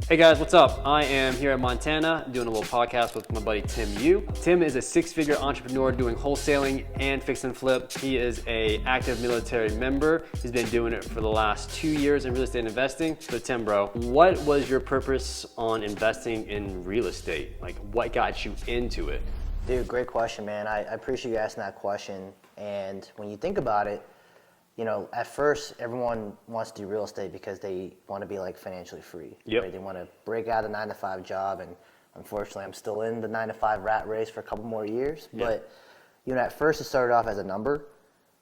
Hey guys, what's up? I am here in Montana doing a little podcast with my buddy Tim Yu. Tim is a six-figure entrepreneur doing wholesaling and fix and flip. He is an active military member. He's been doing it for the last 2 years in real estate investing. So Tim, bro, what was your purpose on investing in real estate? Like, what got you into it? Dude, great question, man. I appreciate you asking that question. And when you think about it, you know, at first, everyone wants to do real estate because they want to be like financially free. Yep. Right? They want to break out of the 9-to-5 job, and unfortunately, I'm still in the 9-to-5 rat race for a couple more years. Yeah. But you know, at first, it started off as a number,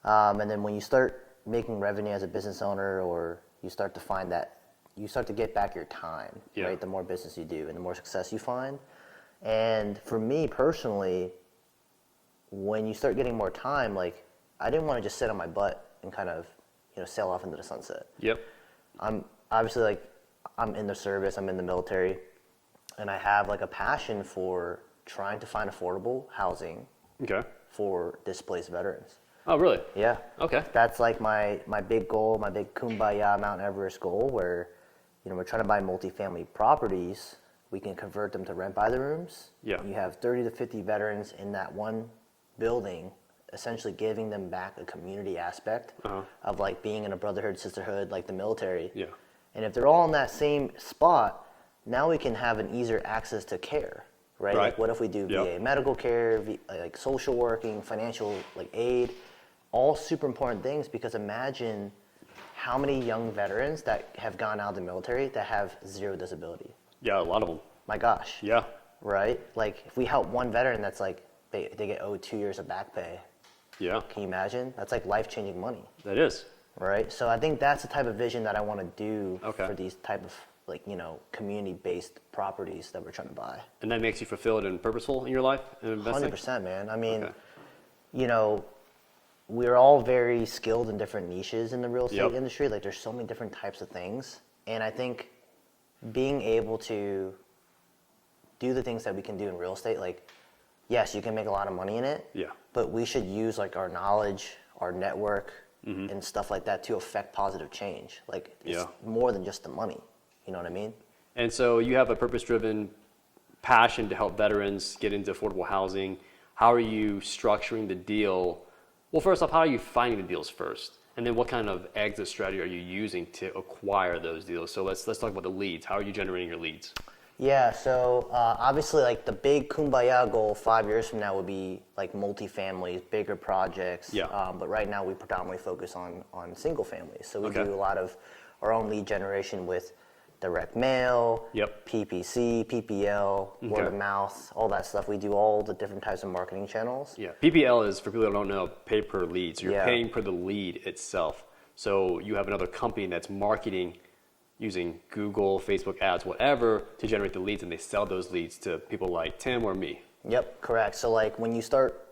and then when you start making revenue as a business owner, or you start to find that you start to get back your time, Yeah. right? The more business you do, and the more success you find. And for me personally, when you start getting more time, like I didn't want to just sit on my butt and kind of, you know, sail off into the sunset. Yep. I'm obviously like, I'm in the service, I'm in the military, and I have like a passion for trying to find affordable housing Okay. for displaced veterans. Oh, really? Yeah. Okay. That's like my big goal, my big kumbaya Mount Everest goal, where, you know, we're trying to buy multifamily properties. We can convert them to rent by the rooms. Yeah. You have 30 to 50 veterans in that one building, essentially giving them back a community aspect of like being in a brotherhood, sisterhood, like the military. Yeah. And if they're all in that same spot, now we can have an easier access to care, right? Right. Like what if we do VA medical care, like social working, financial like aid, all super important things, because imagine how many young veterans that have gone out of the military that have zero disability. Yeah, a lot of them. My gosh. Yeah. Right? Like if we help one veteran that's like, they get owed 2 years of back pay. Yeah. Can you imagine? That's like life-changing money, That is. right? So I think that's the type of vision that I want to do Okay. for these type of like, you know, community-based properties that we're trying to buy. And that makes you fulfilled and purposeful in your life and investing? 100%, man. I mean, Okay. you know, we're all very skilled in different niches in the real estate Yep. industry. Like there's so many different types of things. And I think being able to do the things that we can do in real estate, like, yes, you can make a lot of money in it. Yeah. But we should use like our knowledge, our network, and stuff like that to affect positive change. Like it's more than just the money. You know what I mean? And so you have a purpose-driven passion to help veterans get into affordable housing. How are you structuring the deal? Well, first off, how are you finding the deals first? And then what kind of exit strategy are you using to acquire those deals? So let's talk about the leads. How are you generating your leads? Yeah, so obviously like the big kumbaya goal 5 years from now would be like multifamilies, bigger projects. Yeah. But right now we predominantly focus on single families. So we Okay. do a lot of our own lead generation with direct mail, Yep. PPC, PPL, word of mouth, all that stuff. We do all the different types of marketing channels. Yeah. PPL is, for people that don't know, pay per lead. So you're Yeah. paying per the lead itself. So you have another company that's marketing using Google, Facebook ads, whatever, to generate the leads, and they sell those leads to people like Tim or me. Yep, correct. So like when you start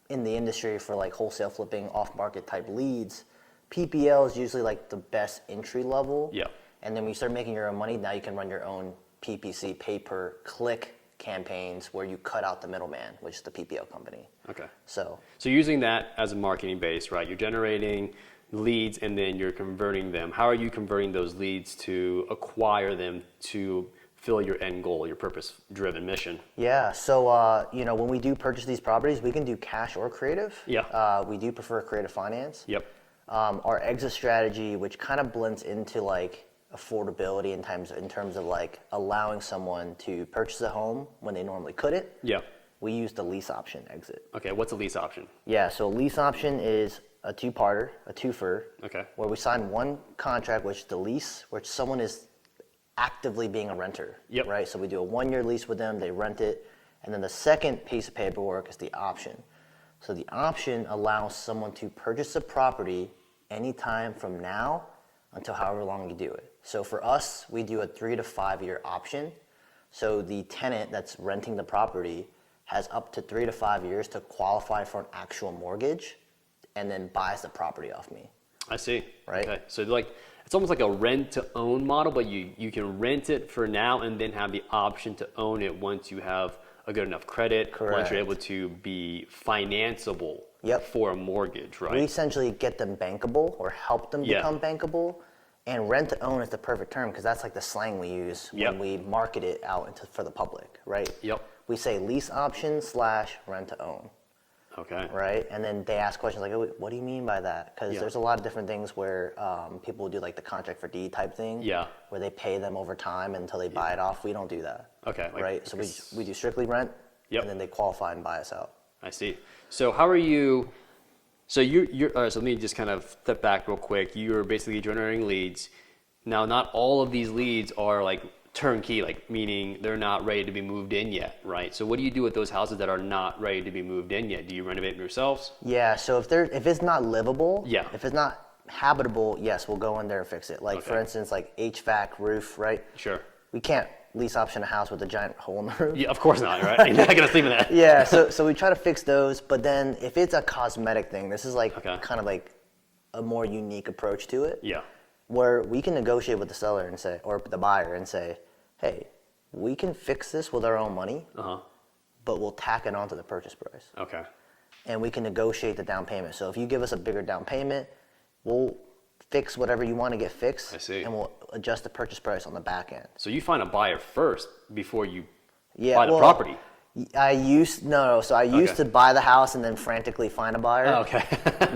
in the industry for like wholesale flipping, off-market type leads, PPL is usually like the best entry level. Yeah. And then when you start making your own money, now you can run your own PPC, pay-per-click campaigns where you cut out the middleman, which is the PPL company. Okay. So So using that as a marketing base, right? You're generating leads and then you're converting them. How are you converting those leads to acquire them to fill your end goal, your purpose-driven mission? yeah, so you know, when we do purchase these properties, we can do cash or creative. Yeah. We do prefer creative finance. Yep. Our exit strategy, which kind of blends into like affordability in terms of like allowing someone to purchase a home when they normally couldn't. Yeah. We use the lease option exit. Okay, what's a lease option? Yeah, so a lease option is a two-parter, a twofer, Okay. where we sign one contract, which is the lease, which someone is actively being a renter. Yep. Right, so we do a 1-year lease with them, they rent it, and then the second piece of paperwork is the option. So the option allows someone to purchase a property anytime from now until however long you do it. So for us, we do a 3 to 5 year option. So the tenant that's renting the property has up to 3 to 5 years to qualify for an actual mortgage and then buys the property off me. I see. Right. Okay. So like it's almost like a rent to own model, but you can rent it for now and then have the option to own it once you have a good enough credit, once Correct. you're able to be financeable Yep. for a mortgage, right? We essentially get them bankable or help them Yeah. become bankable. And rent to own is the perfect term because that's like the slang we use when we market it out for the public, right? Yep. We say lease option / rent to own. Okay. Right? And then they ask questions like, oh, what do you mean by that? Because there's a lot of different things where people do like the contract for deed type thing. Yeah. Where they pay them over time until they buy it off. We don't do that. Okay. Right? So we do strictly rent. Yep. And then they qualify and buy us out. I see. So how are you? So you're all right, so let me just kind of step back real quick. You're basically generating leads. Now, not all of these leads are like turnkey, like meaning they're not ready to be moved in yet, right? So what do you do with those houses that are not ready to be moved in yet? Do you renovate them yourselves? Yeah. So if it's not livable, if it's not habitable, yes, we'll go in there and fix it. Like for instance, like HVAC, roof, right? Sure. We can't lease option a house with a giant hole in the roof. Yeah, of course not, right? You're not gonna sleep in that. Yeah. So we try to fix those, but then if it's a cosmetic thing, this is like kind of like a more unique approach to it. Yeah. Where we can negotiate with the seller and say, or the buyer and say, hey, we can fix this with our own money, but we'll tack it onto the purchase price. Okay. And we can negotiate the down payment. So if you give us a bigger down payment, we'll fix whatever you want to get fixed. I see. And we'll adjust the purchase price on the back end. So you find a buyer first before you buy the property. I used to buy the house and then frantically find a buyer. Oh, okay.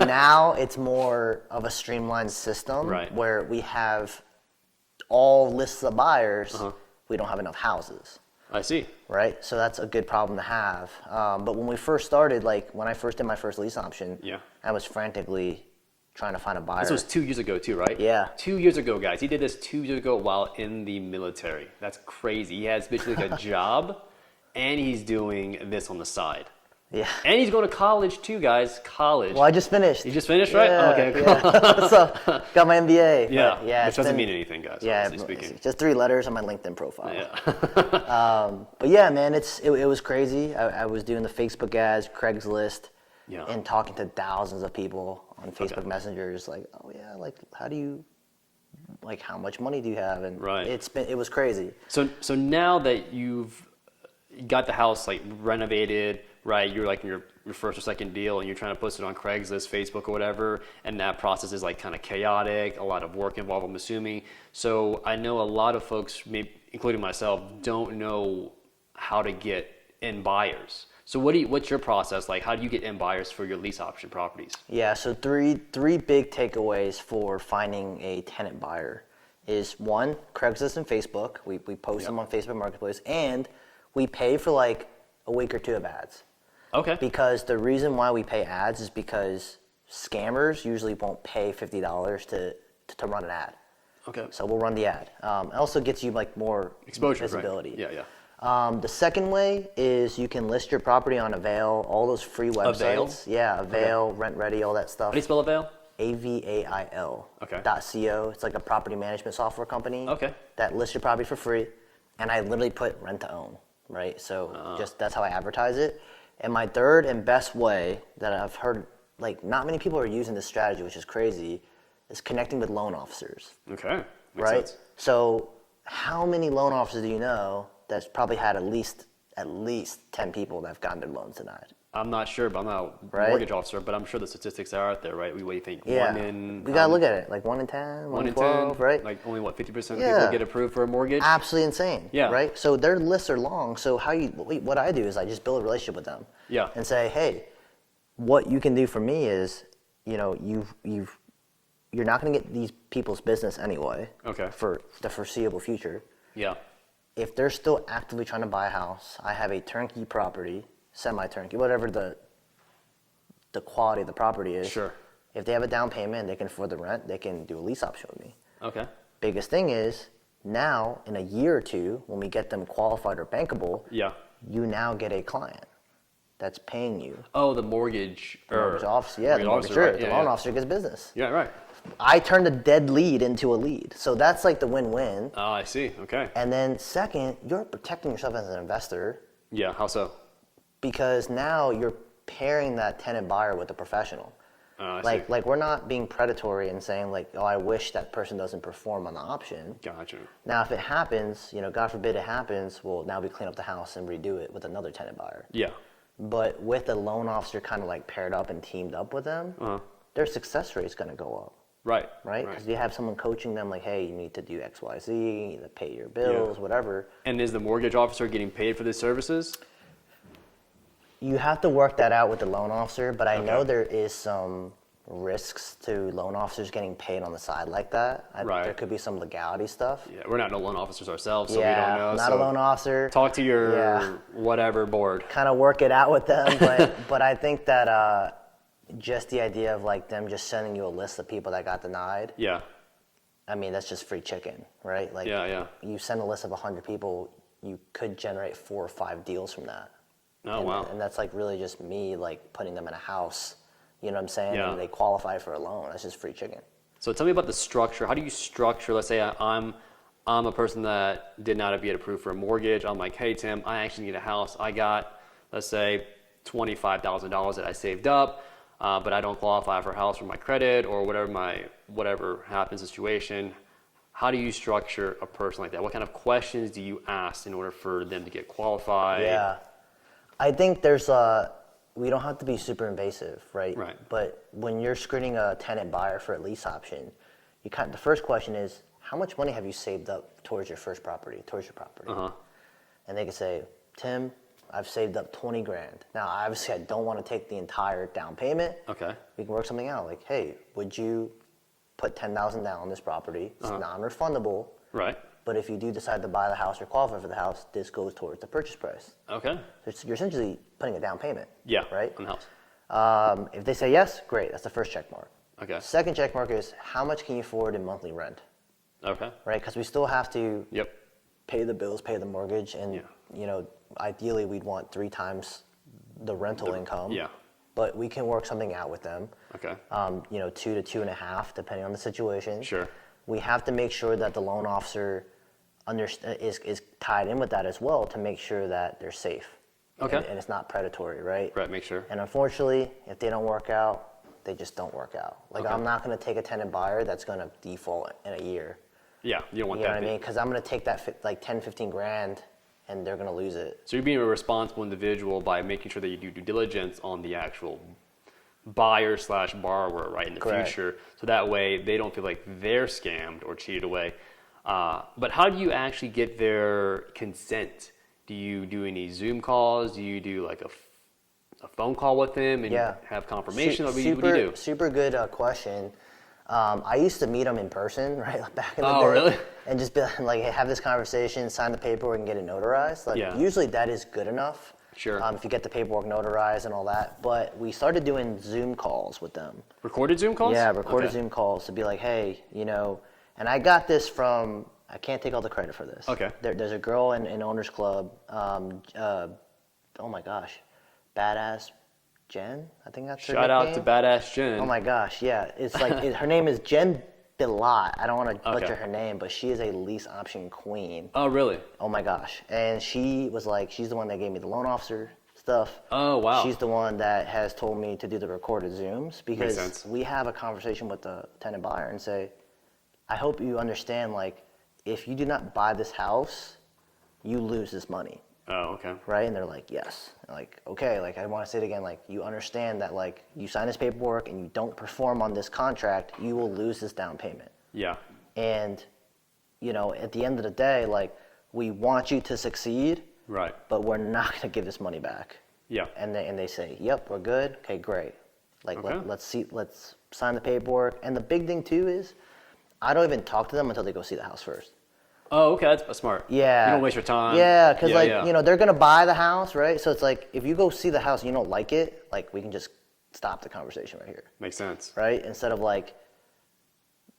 Now it's more of a streamlined system where we have all lists of buyers. We don't have enough houses. I see. Right? So that's a good problem to have. But when we first started, like when I first did my first lease option, I was frantically trying to find a buyer. This was 2 years ago too, right? Yeah. 2 years ago, guys. He did this 2 years ago while in the military. That's crazy. He has basically like a job and he's doing this on the side. Yeah. And he's going to college too, guys. College. Well, I just finished. You just finished, right? Yeah, Okay, cool. So, got my MBA. Yeah. Which doesn't mean anything, guys, honestly speaking. It's just 3 letters on my LinkedIn profile. Yeah. But yeah, man, it was crazy. I was doing the Facebook ads, Craigslist, and talking to thousands of people on Facebook Messengers, like, oh yeah, like how much money do you have? And it was crazy. So now that you've got the house like renovated, right? You're like in your first or second deal and you're trying to post it on Craigslist, Facebook or whatever, and that process is like kind of chaotic, a lot of work involved, I'm assuming. So I know a lot of folks, maybe including myself, don't know how to get in buyers. So what's your process like? How do you get in buyers for your lease option properties? Yeah, so three big takeaways for finding a tenant buyer is 1, Craigslist and Facebook. We post them on Facebook Marketplace, and we pay for like a week or 2 of ads. Okay. Because the reason why we pay ads is because scammers usually won't pay $50 to run an ad. Okay. So we'll run the ad. It also gets you like more exposure, visibility. Right. Yeah. The second way is you can list your property on Avail, all those free websites. Avail? Yeah, Avail, Rent Ready, all that stuff. How do you spell Avail? AVAIL. Okay. .co. It's like a property management software company. Okay. That lists your property for free, and I literally put rent to own, right? So that's how I advertise it. And my third and best way that I've heard, like not many people are using this strategy, which is crazy, is connecting with loan officers. Okay. Makes right. sense. So how many loan officers do you know that's probably had at least 10 people that have gotten their loans denied? I'm not sure, but I'm not a mortgage officer, but I'm sure the statistics are out there, right? What do you think? Yeah. 1 in... We got to look at it. Like 1 in 10, 1 in 12, right? Like only, 50% of people get approved for a mortgage? Absolutely insane, yeah. right? So their lists are long. So what I do is I just build a relationship with them. Yeah. And say, hey, what you can do for me is, you're not going to get these people's business anyway. Okay. For the foreseeable future. Yeah. If they're still actively trying to buy a house, I have a turnkey property, semi-turnkey, whatever the quality of the property is. Sure. If they have a down payment and they can afford the rent, they can do a lease option with me. Okay. Biggest thing is now in a year or 2, when we get them qualified or bankable, you now get a client that's paying you. Oh, the mortgage officer. Yeah, the mortgage officer. Right. The loan officer gets business. Yeah, right. I turned a dead lead into a lead. So that's like the win-win. Oh, I see. Okay. And then second, you're protecting yourself as an investor. Yeah, how so? Because now you're pairing that tenant buyer with a professional. Like we're not being predatory and saying like, oh, I wish that person doesn't perform on the option. Gotcha. Now, if it happens, God forbid it happens, well, now we clean up the house and redo it with another tenant buyer. Yeah. But with the loan officer kind of like paired up and teamed up with them, their success rate is going to go up. Right. Right? Because you have someone coaching them like, hey, you need to do X, Y, Z, you need to pay your bills, whatever. And is the mortgage officer getting paid for these services? You have to work that out with the loan officer, but I know there is some risks to loan officers getting paid on the side like that. There could be some legality stuff. Yeah, we're not no loan officers ourselves, so we don't know. Not a loan officer. Talk to your whatever board. Kind of work it out with them, but I think that just the idea of like them just sending you a list of people that got denied. Yeah. I mean, that's just free chicken, right? Like, you send a list of 100 people, you could generate 4 or 5 deals from that. Oh, wow. And that's like really just me like putting them in a house, you know what I'm saying? Yeah. And they qualify for a loan. That's just free chicken. So tell me about the structure. How do you structure, let's say I'm a person that did not get approved for a mortgage. I'm like, hey, Tim, I actually need a house. I got, let's say, $25,000 that I saved up, but I don't qualify for a house for my credit or whatever happens situation. How do you structure a person like that? What kind of questions do you ask in order for them to get qualified? Yeah. I think we don't have to be super invasive, right? Right. But when you're screening a tenant buyer for a lease option, the first question is, how much money have you saved up towards your property? Uh-huh. And they can say, Tim, I've saved up 20 grand. Now, obviously, I don't want to take the entire down payment. Okay. We can work something out. Like, hey, would you put $10,000 down on this property? It's non-refundable. Right. But if you do decide to buy the house or qualify for the house, this goes towards the purchase price. Okay. So you're essentially putting a down payment. Yeah. Right? On the house. If they say yes, great. That's the first check mark. Okay. Second check mark is how much can you afford in monthly rent? Okay. Right? Because we still have to Yep. pay the bills, pay the mortgage, and ideally we'd want 3 times the rental income. Yeah. But we can work something out with them. Okay. 2 to 2.5, depending on the situation. Sure. We have to make sure that the loan officer is tied in with that as well to make sure that they're safe. Okay. And it's not predatory, right? Right, make sure. And unfortunately, if they don't work out, they just don't work out. Like, I'm not going to take a tenant buyer that's going to default in a year. Yeah, you don't want You know that. what I mean? Because I'm going to take that like 10, 15 grand and they're going to lose it. So you're being a responsible individual by making sure that you do due diligence on the actual buyer/borrower, right, in the Correct. future. So that way they don't feel like they're scammed or cheated away. But how do you actually get their consent? Do you do any Zoom calls? Do you do like a phone call with them and have confirmation? What do you do? Super good question. I used to meet them in person, right, back in the day. Oh, really? And just be like, have this conversation, sign the paperwork, and get it notarized. Like, usually that is good enough. Sure. If you get the paperwork notarized and all that. But we started doing Zoom calls with them. Recorded Zoom calls? Yeah, recorded Zoom calls to be like, hey, and I got this from, I can't take all the credit for this. Okay. There's a girl in Owners Club, oh my gosh, Badass Jen, I think that's her Shout out nickname. to Badass Jen. Oh my gosh, yeah. It's like, her name is Jen Bilot. I don't want to butcher her name, but she is a lease option queen. Oh, really? Oh my gosh. And she was like, she's the one that gave me the loan officer stuff. Oh, wow. She's the one that has told me to do the recorded Zooms because Makes sense. we have a conversation with the tenant buyer and say, I hope you understand, like, if you do not buy this house, you lose this money. Oh, okay. Right? And they're like, yes. I'm like, okay, like, I want to say it again, like, you understand that, like, you sign this paperwork and you don't perform on this contract, you will lose this down payment. Yeah. And, at the end of the day, like, we want you to succeed, Right. but we're not going to give this money back. Yeah. And they say, yep, we're good. Okay, great. Like, Okay. let's sign the paperwork. And the big thing, too, is I don't even talk to them until they go see the house first. Oh, okay, that's smart. Yeah. You don't waste your time. Yeah, because they're gonna buy the house, right? So it's like if you go see the house and you don't like it, like we can just stop the conversation right here, Makes sense. right? Instead of like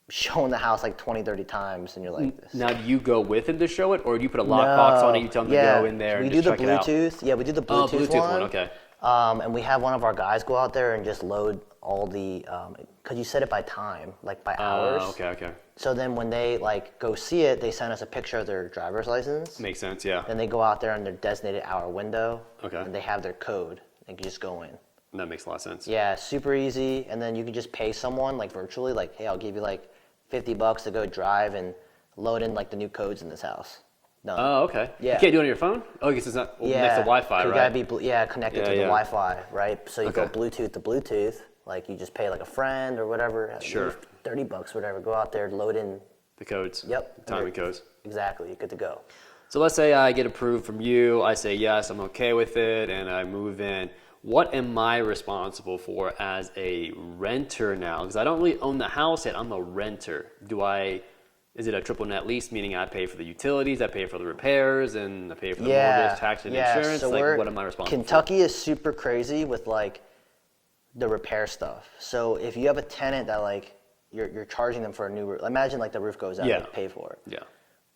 showing the house like 20, 30 times and you're like this. Now, do you go with him to show it, or do you put a lockbox on it? You tell him to go in there and just check it out? We do the Bluetooth. Yeah, we do the Bluetooth, Oh, Bluetooth one. Okay. And we have one of our guys go out there and just load all the, because you set it by time, like by hours. Okay. So then when they like go see it, they send us a picture of their driver's license. Makes sense, yeah. Then they go out there in their designated hour window. Okay. And they have their code. They can just go in. That makes a lot of sense. Yeah, super easy. And then you can just pay someone like virtually, like, hey, I'll give you like $50 to go drive and load in like the new codes in this house. No. Oh, okay. Yeah. You can't do it on your phone? Oh, I guess it's not next to Wi-Fi, right? You gotta be connected to the Wi-Fi, right? So you go Okay. Bluetooth to Bluetooth. Like you just pay like a friend or whatever. Sure. $30, whatever. Go out there, load in. The codes. Yep. Timing codes. Exactly. You're good to go. So let's say I get approved from you. I say yes, I'm okay with it, and I move in. What am I responsible for as a renter now? Because I don't really own the house yet. I'm a renter. Is it a triple net lease, meaning I pay for the utilities, I pay for the repairs, and I pay for the mortgage, tax, and insurance? So like, what am I responsible Kentucky is super crazy with like the repair stuff. So if you have a tenant that like you're charging them for a new roof, imagine like the roof goes out, like pay for it. Yeah.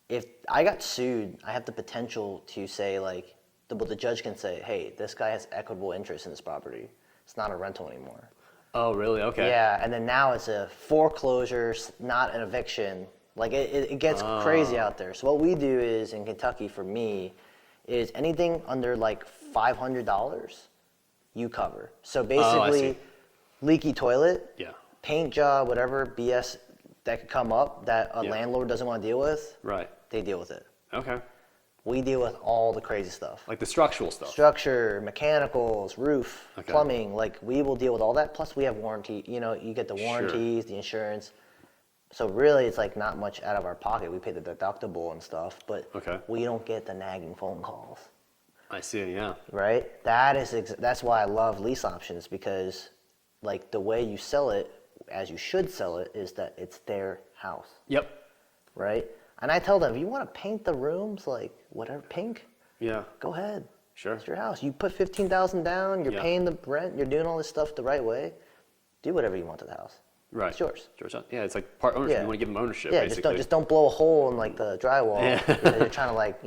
If I got sued, I have the potential to say like, the judge can say, hey, this guy has equitable interest in this property. It's not a rental anymore. Oh, really? Okay. Yeah, and then now it's a foreclosure, not an eviction. Like it gets crazy out there. So what we do is in Kentucky, for me, is anything under like $500, you cover. So basically, leaky toilet, paint job, whatever BS that could come up that a landlord doesn't want to deal with, they deal with it. Okay. We deal with all the crazy stuff. Like the structural stuff. Structure, mechanicals, roof, plumbing. Like we will deal with all that. Plus we have warranty. You know, you get the warranties, the insurance. So really, it's like not much out of our pocket. We pay the deductible and stuff, but we don't get the nagging phone calls. I see. Yeah. Right. That's why I love lease options, because like the way you sell it, as you should sell it, is that it's their house. Yep. Right. And I tell them, if you want to paint the rooms like whatever pink, go ahead. Sure. It's your house. You put $15,000 down. You're paying the rent. You're doing all this stuff the right way. Do whatever you want to the house. Right. It's yours. Yeah, it's like part ownership. You want to give them ownership. Yeah, basically. just don't blow a hole in like the drywall. You're trying to like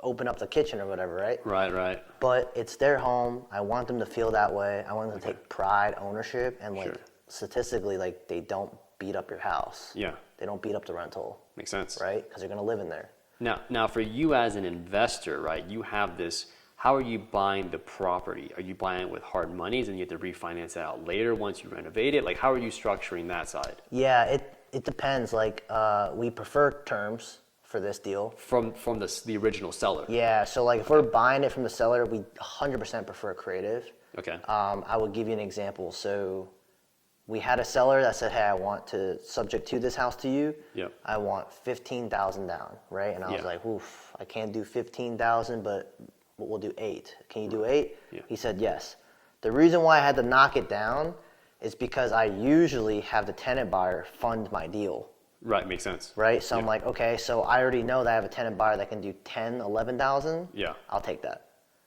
open up the kitchen or whatever, right? Right. But it's their home. I want them to feel that way. I want them to take pride, ownership, and like statistically, like they don't beat up your house. Yeah. They don't beat up the rental. Makes sense. Right? Because they're gonna live in there. Now, for you as an investor, right? You have this. How are you buying the property? Are you buying it with hard monies and you have to refinance it out later once you renovate it? Like, how are you structuring that side? Yeah, it depends. Like, we prefer terms for this deal. From the original seller? Yeah, so like if we're buying it from the seller, we 100% prefer creative. Okay. I will give you an example. So we had a seller that said, hey, I want to, subject to this house to you, I want $15,000 down, right? And I was like, oof, I can't do $15,000, but we'll do 8. Can you do 8? Yeah. He said yes. The reason why I had to knock it down is because I usually have the tenant buyer fund my deal. Right, makes sense. Right? So I'm like, okay, so I already know that I have a tenant buyer that can do 10, 11,000. Yeah. I'll take that.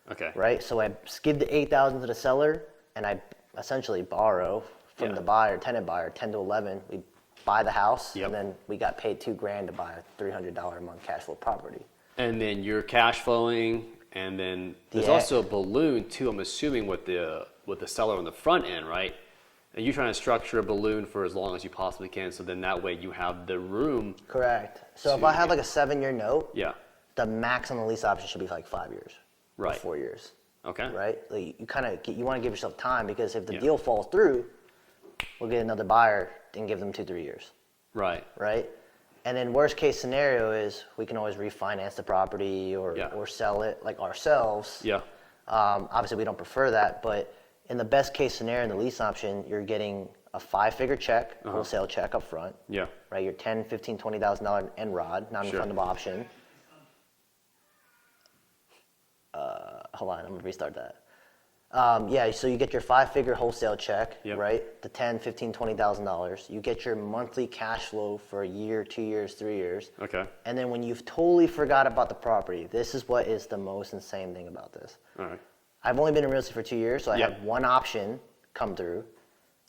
Okay. Right? So I give the 8,000 to the seller, and I essentially borrow from the tenant buyer, 10 to 11. We buy the house, and then we got paid $2,000 to buy a $300 a month cash flow property. And then you're cash flowing. And then there's also a balloon too, I'm assuming, with the seller on the front end, right? And you're trying to structure a balloon for as long as you possibly can, so then that way you have the room. Correct. So if I have like a 7-year note, the max on the lease option should be like 5 years. Right. Or 4 years. Okay. Right? Like you want to give yourself time, because if the deal falls through, we'll get another buyer and give them 2-3 years. Right. Right? And then worst case scenario is we can always refinance the property or sell it like ourselves. Yeah. Obviously we don't prefer that, but in the best case scenario in the lease option, you're getting a 5-figure check, wholesale check up front. Yeah. Right? Your $10,000, $15,000, $20,000 NROD, non-refundable option. Hold on, I'm gonna restart that. So you get your 5-figure wholesale check, right? The $10,000, $15,000, $20,000. You get your monthly cash flow for a year, 2 years, 3 years. Okay. And then when you've totally forgot about the property, this is what is the most insane thing about this. All right. I've only been in real estate for 2 years, so I had one option come through.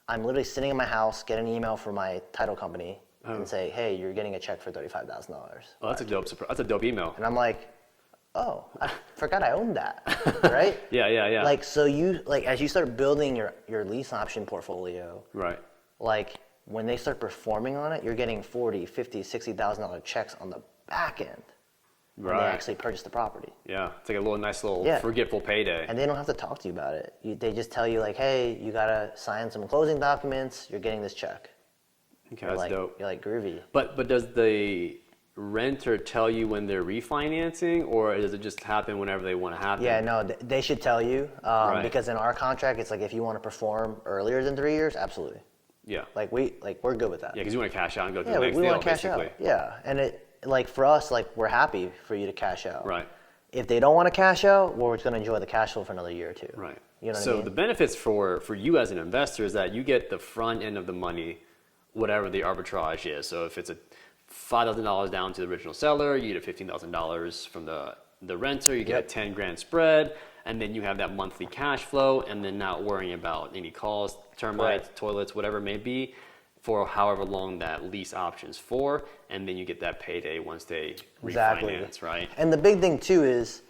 I'm literally sitting in my house, get an email from my title company, and say, hey, you're getting a check for $35,000. Oh, that's a dope surprise. That's a dope email. And I'm like, oh, I forgot I owned that, right? Yeah. Like, so as you start building your lease option portfolio, right? Like, when they start performing on it, you're getting $40,000, $50,000, $60,000 checks on the back end. Right. When they actually purchase the property. Yeah, it's like a nice little forgetful payday. And they don't have to talk to you about it. They just tell you like, hey, you gotta sign some closing documents. You're getting this check. Okay, that's dope. You're like groovy. But does the renter tell you when they're refinancing, or does it just happen whenever they want to happen? Yeah, no, they should tell you because in our contract, it's like if you want to perform earlier than 3 years, absolutely. Yeah. Like we're good with that. Yeah, because you want to cash out and go to Yeah, the next we deal, want to cash basically. out. Yeah, and it like for us, like we're happy for you to cash out. Right. If they don't want to cash out, well, we're just going to enjoy the cash flow for another year or two. Right. You know what So I mean? the benefits for you as an investor is that you get the front end of the money, whatever the arbitrage is. So if it's a $5,000 down to the original seller, you get $15,000 from the renter, you get a 10 grand spread, and then you have that monthly cash flow, and then not worrying about any calls, termites, toilets, whatever it may be, for however long that lease option's for, and then you get that payday once they refinance, right? And the big thing too is,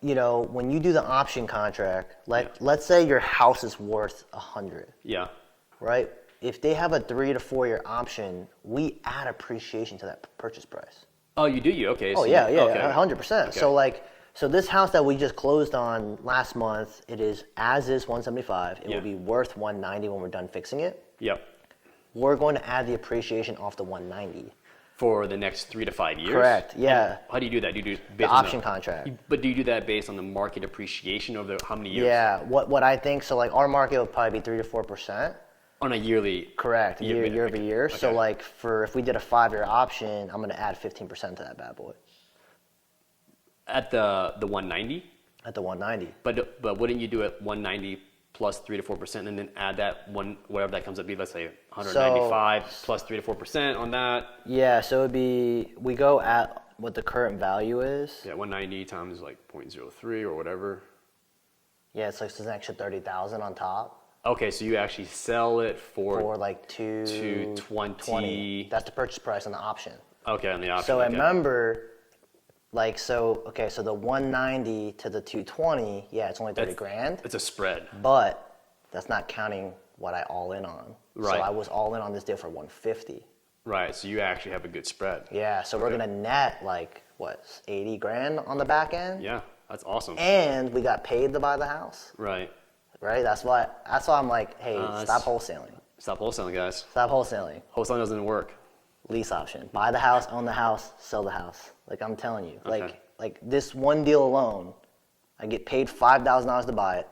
you know, when you do the option contract, let's say your house is worth 100. Yeah. Right? If they have a 3 to 4 year option, we add appreciation to that purchase price. Oh, you do? Okay. Oh so yeah, okay. 100%. Okay. So this house that we just closed on last month, it is as is 175. It will be worth 190 when we're done fixing it. Yep. We're going to add the appreciation off the 190. For the next 3 to 5 years? Correct, yeah. And how do you do that? Do you do The based option contract. But do you do that based on the market appreciation over how many years? Yeah, what I think, so like our market would probably be 3 to 4%. On a yearly? Correct, year over year. Okay. So like if we did a 5-year option, I'm going to add 15% to that bad boy. At the 190? At the 190. But wouldn't you do it 190 plus 3 to 4% and then add that one, whatever that comes up to be, let's say 195 plus 3 to 4% on that? Yeah, so it'd be, we go at what the current value is. Yeah, 190 times like 0.03 or whatever. Yeah, it's like an extra 30,000 on top. Okay, so you actually sell it for like 220. That's the purchase price on the option. Okay, on the option. So okay. remember, like, so the 190 to the 220, yeah, it's only 30 grand. It's a spread. But that's not counting what I all in on. Right. So I was all in on this deal for 150. Right, so you actually have a good spread. Yeah, so we're gonna net like, what, 80 grand on the back end? Yeah, that's awesome. And we got paid to buy the house. Right. Right? That's why I'm like, hey, stop wholesaling. Stop wholesaling, guys. Stop wholesaling. Wholesaling doesn't work. Lease option. Buy the house, own the house, sell the house. Like I'm telling you. Okay. Like this one deal alone, I get paid $5,000 to buy it.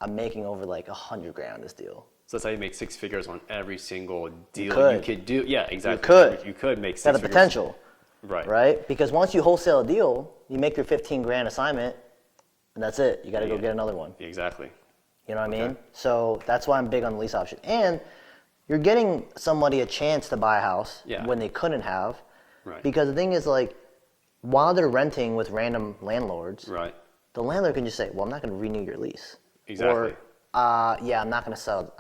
I'm making over like 100 grand on this deal. So that's how you make 6 figures on every single deal you could do. Yeah, exactly. You could make 6 Got the figures. potential. Right. Right? Because once you wholesale a deal, you make your 15 grand assignment, and that's it. You got to go get another one. Exactly. You know what I mean? So that's why I'm big on the lease option. And you're getting somebody a chance to buy a house when they couldn't have. Right. Because the thing is, like, while they're renting with random landlords, Right. the landlord can just say, well, I'm not going to renew your lease. Exactly. Or, yeah, I'm not going to sell.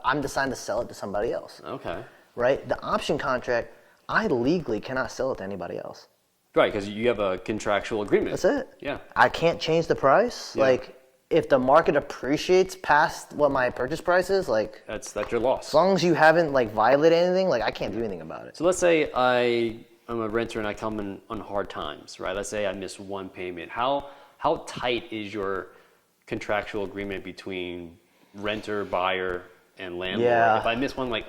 I'm deciding to sell it to somebody else. Okay. Right? The option contract, I legally cannot sell it to anybody else. Right, because you have a contractual agreement. That's it. Yeah. I can't change the price. Yeah. Like, if the market appreciates past what my purchase price is, like, That's your loss. as long as you haven't like violated anything, like I can't do anything about it. So let's say I'm a renter and I come in on hard times, right? Let's say I miss one payment. How tight is your contractual agreement between renter, buyer, and landlord? Yeah. If I miss one, like,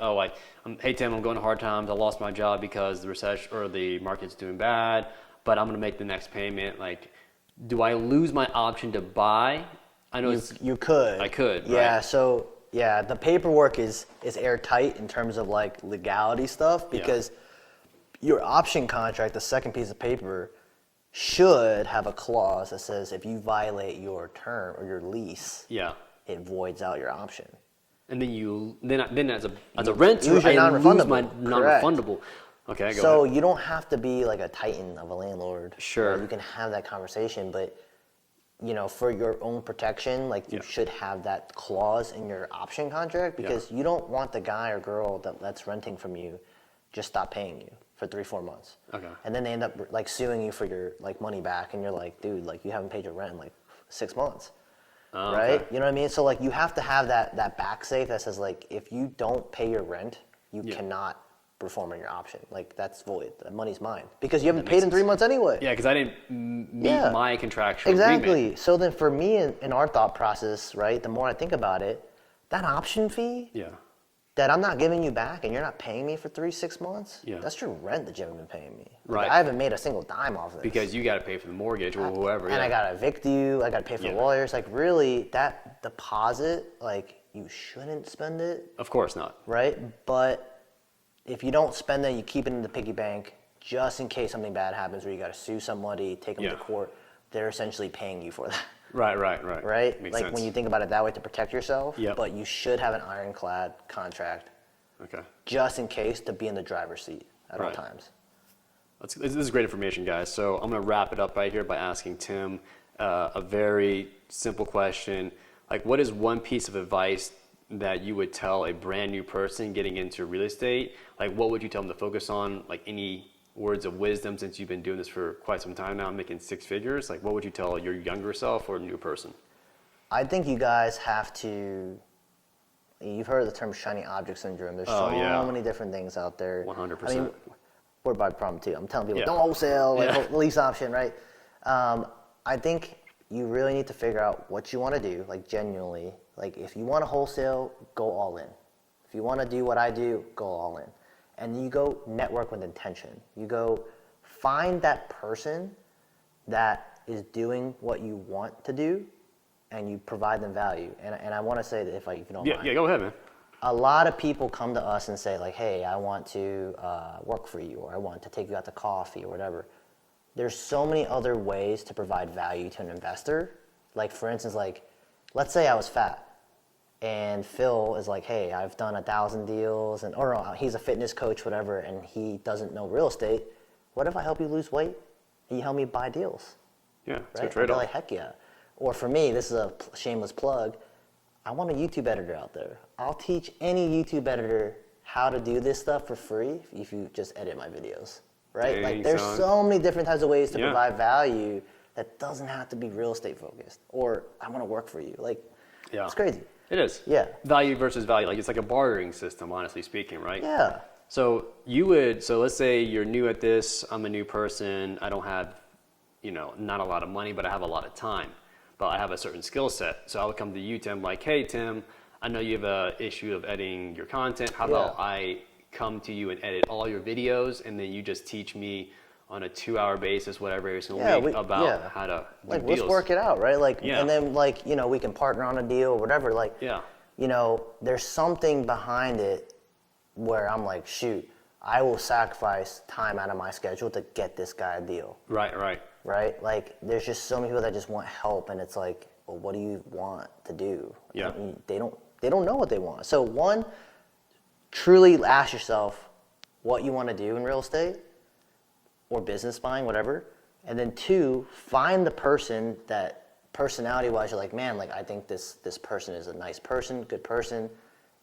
hey Tim, I'm going to hard times. I lost my job because the recession or the market's doing bad, but I'm going to make the next payment. Like, do I lose my option to buy? I know You could. I could. Yeah. Right? So yeah, the paperwork is airtight in terms of like legality stuff because your option contract, the second piece of paper, should have a clause that says if you violate your term or your lease, it voids out your option. And then as a renter, lose your I lose my non-refundable. non-refundable. Okay, go So ahead. you don't have to be like a titan of a landlord. Sure. You can have that conversation, but you know, for your own protection, like you should have that clause in your option contract because you don't want the guy or girl that's renting from you just stop paying you for 3-4 months. Okay. And then they end up like suing you for your like money back, and you're like, dude, like you haven't paid your rent in like 6 months. Right? Okay. You know what I mean? So like you have to have that back safe that says like if you don't pay your rent, you cannot perform on your option. Like that's void. The money's mine because you haven't paid in 3 months anyway. Yeah, because I didn't meet my contractual Exactly. agreement. So then for me in our thought process, right, the more I think about it, that option fee that I'm not giving you back and you're not paying me for 3-6 months, that's your rent that you haven't been paying me. Like, Right. I haven't made a single dime off of this. Because you got to pay for the mortgage or whoever. And I got to evict you, I got to pay for lawyers. Like really, that deposit, like you shouldn't spend it, Of course not. right? But if you don't spend it, you keep it in the piggy bank just in case something bad happens where you got to sue somebody, take them to court. They're essentially paying you for that. Right. Right? Makes like sense. when you think about it that way, to protect yourself, Yep. but you should have an ironclad contract Okay. just in case to be in the driver's seat at all Right. times. This is great information, guys. So I'm going to wrap it up right here by asking Tim a very simple question. Like, what is one piece of advice that you would tell a brand new person getting into real estate? Like, what would you tell them to focus on? Like, any words of wisdom, since you've been doing this for quite some time now, making six figures? Like, what would you tell your younger self or a new person? I think you guys have to, you've heard of the term shiny object syndrome. There's so many different things out there. 100%. I mean, we're by problem too. I'm telling people, Yeah. don't wholesale, like Yeah. lease option, right? I think you really need to figure out what you want to do, like genuinely. Like if you want to wholesale, go all in. If you want to do what I do, go all in. And you go network with intention. You go find that person that is doing what you want to do, and you provide them value. And I want to say that if you don't mind. Yeah, go ahead, man. A lot of people come to us and say like, hey, I want to work for you, or I want to take you out to coffee or whatever. There's so many other ways to provide value to an investor. Like for instance, like let's say I was fat and Phil is like, hey, I've done 1,000 deals, and or no, he's a fitness coach, whatever, and he doesn't know real estate. What if I help you lose weight and you help me buy deals? Yeah, it's Right? a trade-off. Like, heck yeah. Or for me, this is a shameless plug. I want a YouTube editor out there. I'll teach any YouTube editor how to do this stuff for free if you just edit my videos, right? Dang, like there's son. so many different types of ways to Yeah. provide value that doesn't have to be real estate focused. Or I want to work for you. Like, Yeah. it's crazy. It is. Yeah. Value versus value. Like, it's like a bartering system, honestly speaking, right? Yeah. So let's say you're new at this, I'm a new person, I don't have, not a lot of money, but I have a lot of time, but I have a certain skill set. So I would come to you, Tim, like, hey, Tim, I know you have an issue of editing your content. How about I come to you and edit all your videos, and then you just teach me on a 2-hour basis, whatever, every single week about how to do like, deals. let's work it out, right? Like, Yeah. and then like, we can partner on a deal or whatever. Like, Yeah. There's something behind it where I'm like, shoot, I will sacrifice time out of my schedule to get this guy a deal. Right. Right? Like, there's just so many people that just want help, and it's like, well, what do you want to do? Yeah. I mean, they don't know what they want. So one, truly ask yourself what you want to do in real estate or business buying, whatever. And then two, find the person that personality-wise you're like, man, like I think this person is a nice person, good person,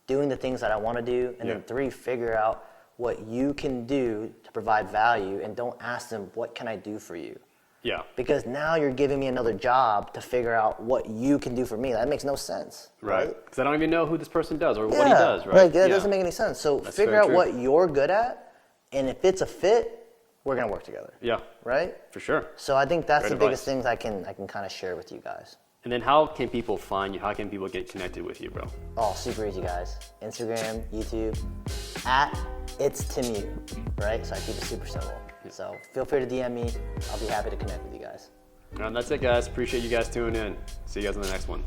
doing the things that I want to do. And then three, figure out what you can do to provide value, and don't ask them, what can I do for you? Yeah. Because now you're giving me another job to figure out what you can do for me. That makes no sense. Right. Because I don't even know who this person does or Yeah. what he does, right? Like, that doesn't make any sense. So That's figure very out true. what you're good at, and if it's a fit, we're gonna work together. Yeah, Right? for sure. So I think that's Great the advice. biggest things I can kind of share with you guys. And then how can people find you? How can people get connected with you, bro? Oh, super easy, guys. Instagram, YouTube, at It's Tim U, right? So I keep it super simple. So feel free to DM me. I'll be happy to connect with you guys. And that's it, guys. Appreciate you guys tuning in. See you guys in the next one.